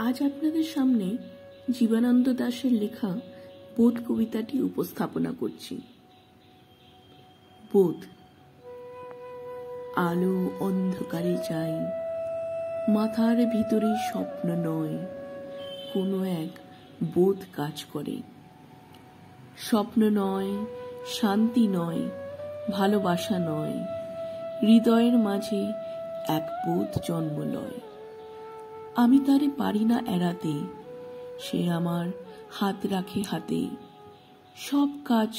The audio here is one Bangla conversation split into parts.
আজ আপনাদের সামনে জীবনানন্দ দাশের লেখা বোধ কবিতাটি উপস্থাপনা করছি। বোধ। আলো অন্ধকারে চাই, মাথার ভিতরে স্বপ্ন নয়, কোনো এক বোধ কাজ করে। স্বপ্ন নয়, শান্তি নয়, ভালোবাসা নয়, হৃদয়ের মাঝে এক বোধ জন্ম লয়। আমি তারে পারি না এড়াতে, সে আমার হাত রাখে হাতে। সব কাজ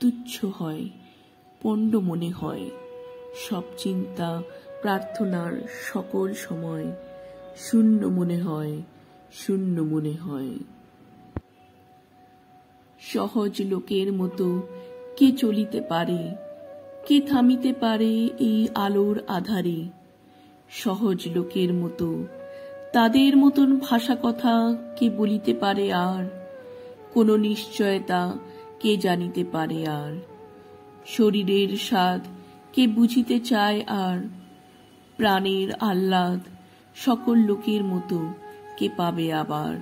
তুচ্ছ হয়, পণ্ড মনে হয়, সব চিন্তা প্রার্থনার সকল সময় শূন্য মনে হয়, শূন্য মনে হয়। সহজ লোকের মতো কে চলিতে পারে, কে থামিতে পারে এই আলোর আধারে। সহজ লোকের মতো, তাদের মতন ভাষা কথা কে বলিতে পারে আর, কোনো নিশ্চয়তা কে জানিতে পারে আর। শরীরের স্বাদ কে বুঝিতে চায় আর, প্রাণের আহ্লাদ সকল লোকের মতো কে পাবে আবার।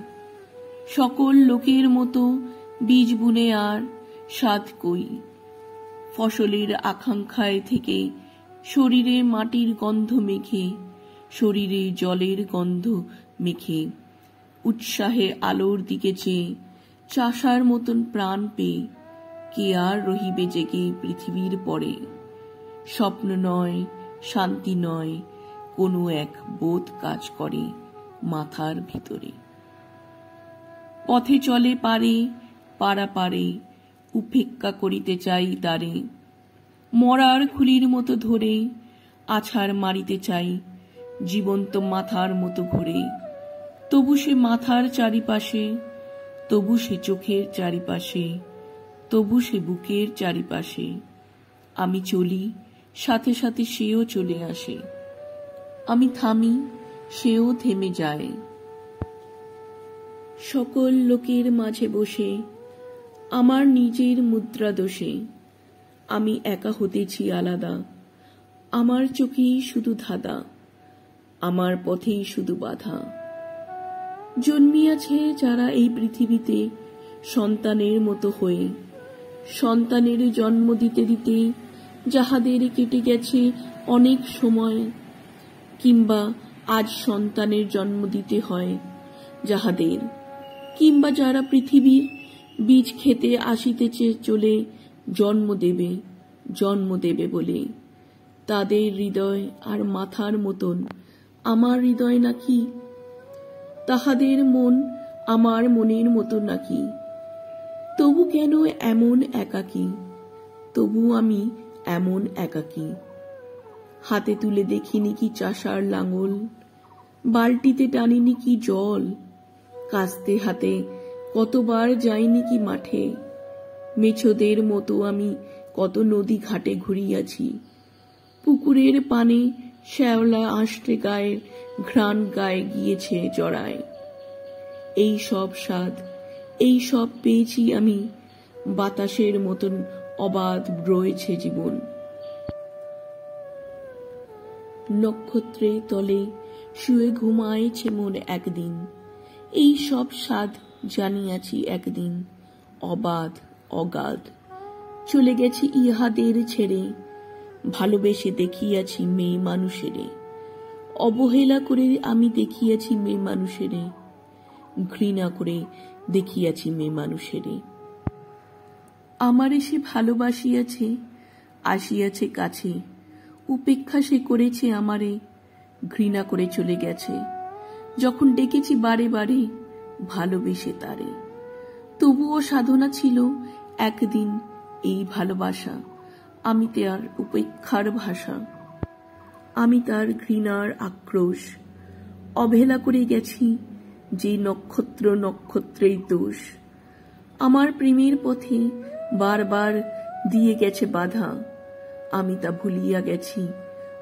সকল লোকের মতো বীজ বুনে আর স্বাদ কই, ফসলের আকাঙ্ক্ষায় থেকে শরীরে মাটির গন্ধ মেখে, শরীরে জলের গন্ধ মেখে, উৎসাহে আলোর দিকে চেয়ে চাষার মতন প্রাণ পেয়ে কে আর রহিবে জেগে পৃথিবীর পরে। স্বপ্ন নয়, শান্তি নয়, কোনো এক বোধ কাজ করে মাথার ভিতরে। পথে চলে পারে পারাপারে, উপেক্ষা করিতে চাই তারে। মরার খুলির মতো ধরে আছাড় মারিতে চাই, জীবন্ত মাথার মতো ঘুরে। তবু সে মাথার চারিপাশে, তবু সে চোখের চারিপাশে, তবু সে বুকের চারিপাশে। আমি চলি, সাথে সাথে সেও চলে আসে। আমি থামি, সেও থেমে যায়। সকল লোকের মাঝে বসে আমার নিজের মুদ্রা দোষে আমি একা হতেছি আলাদা। আমার চোখেই শুধু ধাঁধা, আমার পথেই শুধু বাধা। জন্মিয়াছে যারা এই পৃথিবীতে সন্তানের মতো হয়ে, সন্তানের জন্ম দিতে দিতে যাহাদের কেটে গেছে অনেক সময়, কিংবা আজ সন্তানের জন্ম দিতে হয় যাহাদের, কিংবা যারা পৃথিবীর বীজ খেতে আসিতেছে চলে জন্ম দেবে বলে। তাদের হৃদয় আর মাথার মতন আমার হৃদয় নাকি? তাহাদের মন আমার মনের মতো নাকি? তবু কেন এমন একাকী, তবু আমি এমন একাকী। হাতে তুলে দেখিনি কি চাষার লাঙল, বালতিতে টানিনি কি জল, কাস্তে হাতে কতবার যাইনি কি মাঠে। মেছোদের মতো আমি কত নদী ঘাটে ঘুরিয়াছি, পুকুরের পানে শ্যাওলা আষ্টে গায়ের ঘ্রাণ গায়ে গিয়েছে জড়ায়। এই সব স্বাদ, এই সব পেয়েছি আমি, বাতাসের মতন অবাধ রয়েছে জীবন। নক্ষত্রের তলে শুয়ে ঘুমাইছে মন একদিন, এই সব স্বাদ জানিয়াছি একদিন অবাধ অগাধ। চলে গেছি ইহাদের ছেড়ে, ভালোবেসে দেখিয়াছি মেয়ে মানুষেরে। অবহেলা করে আমি দেখিয়াছি মেয়ে মানুষেরে, ঘৃণা করে দেখিয়াছি মেয়ে মানুষেরে। আমারে সে ভালোবাসিয়াছে, আসিয়াছে কাছে, উপেক্ষা সে করেছে আমারে, ঘৃণা করে চলে গেছে। যখন ডেকেছি বারে বারে ভালোবেসে তারে, তবুও সাধনা ছিল একদিন এই ভালোবাসা। আমি তার উপেক্ষার ভাষা, আমি তার ঘৃণার আক্রোশ। অবহেলা করে গেছি যে নক্ষত্র নক্ষত্রের দোষ। আমার প্রেমের পথে বারবার দিয়ে গেছে বাধা, আমি তা ভুলিয়া গেছি।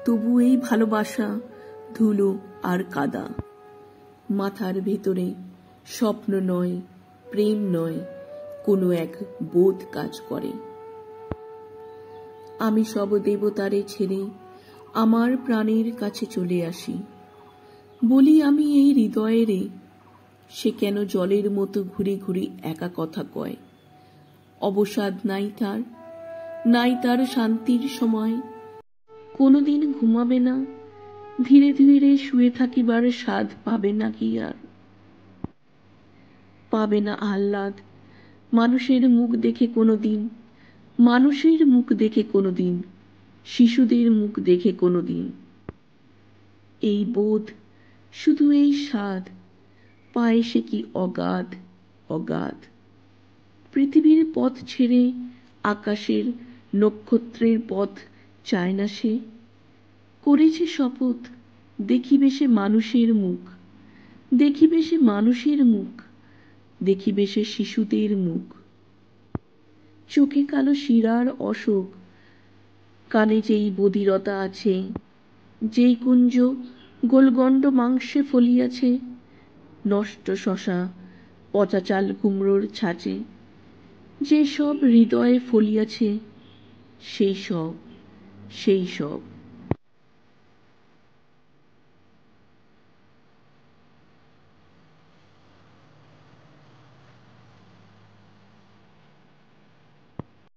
তবু এই ভালোবাসা ধুলো আর কাদা। মাথার ভেতরে স্বপ্ন নয়, প্রেম নয়, কোনো এক বোধ কাজ করে। আমি সব দেবতারে ছেড়ে আমার প্রাণের কাছে চলে আসি। বলি আমি এই হৃদয়েরে, সে কেন জলের মতো ঘুরে ঘুরে একা কথা কয়? অবসাদ নাই তার, নাই তার শান্তির সময়। কোনোদিন ঘুমাবে না, ধীরে ধীরে শুয়ে থাকিবার স্বাদ পাবে না কি আর? পাবে না আহ্লাদ মানুষের মুখ দেখে কোনোদিন, মানুষের মুখ দেখে কোনোদিন, শিশুদের মুখ দেখে কোনোদিন। এই বোধ, শুধু এই স্বাদ পায় সে কি অগাধ অগাধ। পৃথিবীর পথ ছেড়ে আকাশের নক্ষত্রের পথ চায় না সে। করেছে শপথ, দেখিবে সে মানুষের মুখ, দেখিবে সে মানুষের মুখ, দেখিবে সে শিশুদের মুখ। চোখে কালো শিরার অশোক, কানে যেই বধিরতা আছে, যেই কুঞ্জ গোলগণ্ড মাংসে ফলিয়াছে, নষ্ট শশা পচা চাল কুমড়োর ছাঁচে, যে সব হৃদয়ে ফলিয়াছে, সেই সব, সেই সব